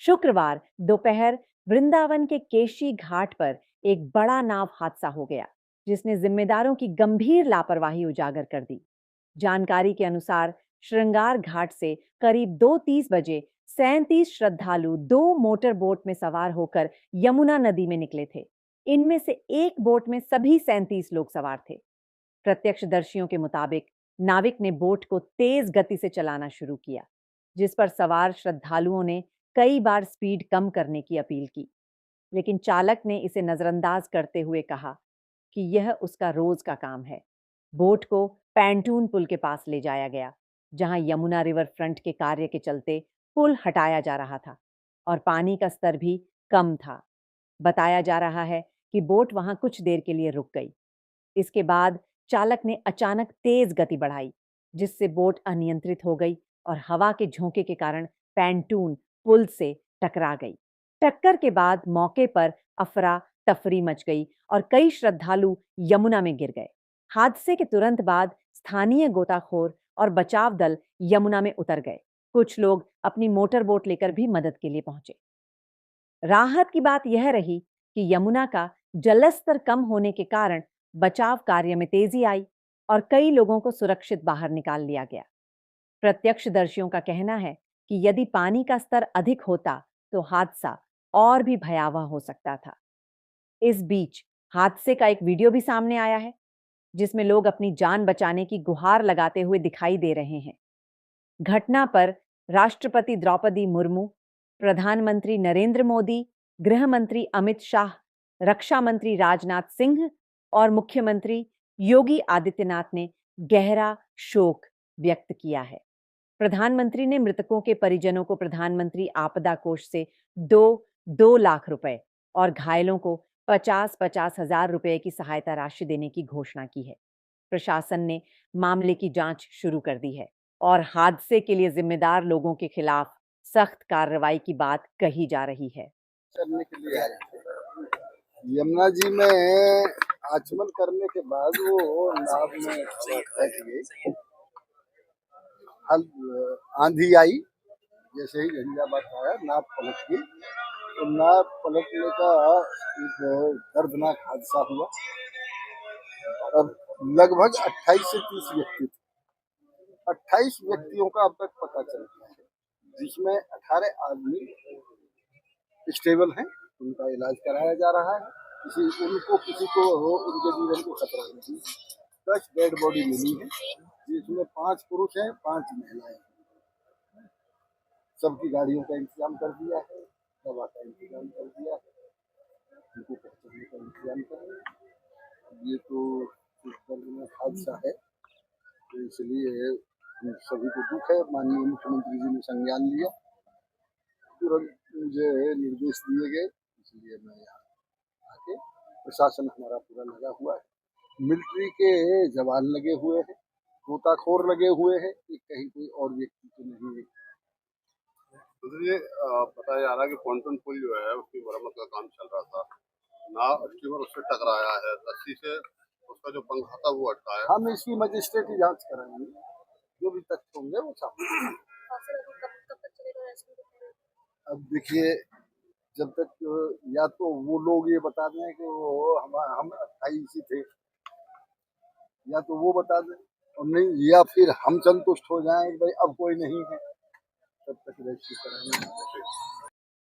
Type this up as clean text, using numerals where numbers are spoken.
शुक्रवार दोपहर वृंदावन के केशी घाट पर एक बड़ा नाव हादसा हो गया, जिसने जिम्मेदारों की गंभीर लापरवाही उजागर कर दी। जानकारी के अनुसार श्रृंगार घाट से करीब 2:30 बजे 37 श्रद्धालु 2 मोटर बोट में सवार होकर यमुना नदी में निकले थे। इनमें से एक बोट में सभी 37 लोग सवार थे। प्रत्यक्षदर्शियों के मुताबिक नाविक ने बोट को तेज गति से चलाना शुरू किया, जिस पर सवार श्रद्धालुओं ने कई बार स्पीड कम करने की अपील की, लेकिन चालक ने इसे नजरअंदाज करते हुए कहा कि यह उसका रोज का काम है। बोट को पैंटून पुल के पास ले जाया गया, जहां यमुना रिवर फ्रंट के कार्य के चलते पुल हटाया जा रहा था और पानी का स्तर भी कम था। बताया जा रहा है कि बोट वहां कुछ देर के लिए रुक गई। इसके बाद चालक ने अचानक तेज गति बढ़ाई, जिससे बोट अनियंत्रित हो गई और हवा के झोंके के कारण पैंटून पुल से टकरा गई। टक्कर के बाद मौके पर अफरा तफरी मच गई और कई श्रद्धालु यमुना में गिर गए। हादसे के तुरंत बाद स्थानीय गोताखोर और बचाव दल यमुना में उतर गए। कुछ लोग अपनी मोटर बोट लेकर भी मदद के लिए पहुंचे। राहत की बात यह रही कि यमुना का जलस्तर कम होने के कारण बचाव कार्य में तेजी आई और कई लोगों को सुरक्षित बाहर निकाल लिया गया। प्रत्यक्षदर्शियों का कहना है कि यदि पानी का स्तर अधिक होता तो हादसा और भी भयावह हो सकता था। इस बीच हादसे का एक वीडियो भी सामने आया है, जिसमें लोग अपनी जान बचाने की गुहार लगाते हुए दिखाई दे रहे हैं। घटना पर राष्ट्रपति द्रौपदी मुर्मू, प्रधानमंत्री नरेंद्र मोदी, गृह मंत्री अमित शाह, रक्षा मंत्री राजनाथ सिंह और मुख्यमंत्री योगी आदित्यनाथ ने गहरा शोक व्यक्त किया है। प्रधानमंत्री ने मृतकों के परिजनों को प्रधानमंत्री आपदा कोष से 2 लाख रुपए और घायलों को 50-50 हजार रुपए की सहायता राशि देने की घोषणा की है। प्रशासन ने मामले की जांच शुरू कर दी है और हादसे के लिए जिम्मेदार लोगों के खिलाफ सख्त कार्रवाई की बात कही जा रही है। करने के लिए आए थे यमुना जी में आचमन करने के बाद वो नाव में बैठ गई। आंधी आई, जैसे ही झंझावात आया नाव पलट गई। तो नाव पलटने का एक दर्दनाक हादसा हुआ। अब लगभग 28 से 30 व्यक्ति थे। 28 व्यक्तियों का अब तक पता चल गया है, जिसमें 18 आदमी स्टेबल हैं, उनका इलाज कराया जा रहा है। किसी को उनके जीवन को खतरा नहीं। 10 डेड बॉडी मिली है, जिसमें 5 पुरुष हैं, 5 महिलाएं हैं। सबकी गाड़ियों का इंतजाम कर दिया है, दवा का इंतजाम कर दिया है, उनको पहुंचाने का इंतजाम कर रहे हैं। ये तो दर्दनाक हादसा है, तो इसलिए सभी को दुख है। माननीय मुख्यमंत्री जी ने संज्ञान लिया, तुरंत मुझे निर्देश दिए गए, इसलिए मैं यहाँ आके, प्रशासन हमारा पूरा लगा हुआ है। मिलिट्री के जवान लगे हुए हैं, गोताखोर लगे हुए हैं, कि कहीं कोई और व्यक्ति तो नहीं है। ये बताया जा रहा है कि पॉन्टून पुल जो है उसकी मरम्मत का काम चल रहा था, नाव स्टीमर उससे टकराया है, रस्सी से उसका जो पंखा था वो अटका है। हम इसकी मजिस्ट्रेटी जांच कराएंगे, जो भी तथ्य होंगे वो सामने। अब देखिए, जब तक या तो वो लोग ये बता दें कि वो हम 28 थे, या तो वो बता दें, और नहीं, या फिर हम संतुष्ट हो जाएं कि भाई अब कोई नहीं है, तब तक रेस्क्यू कराना है।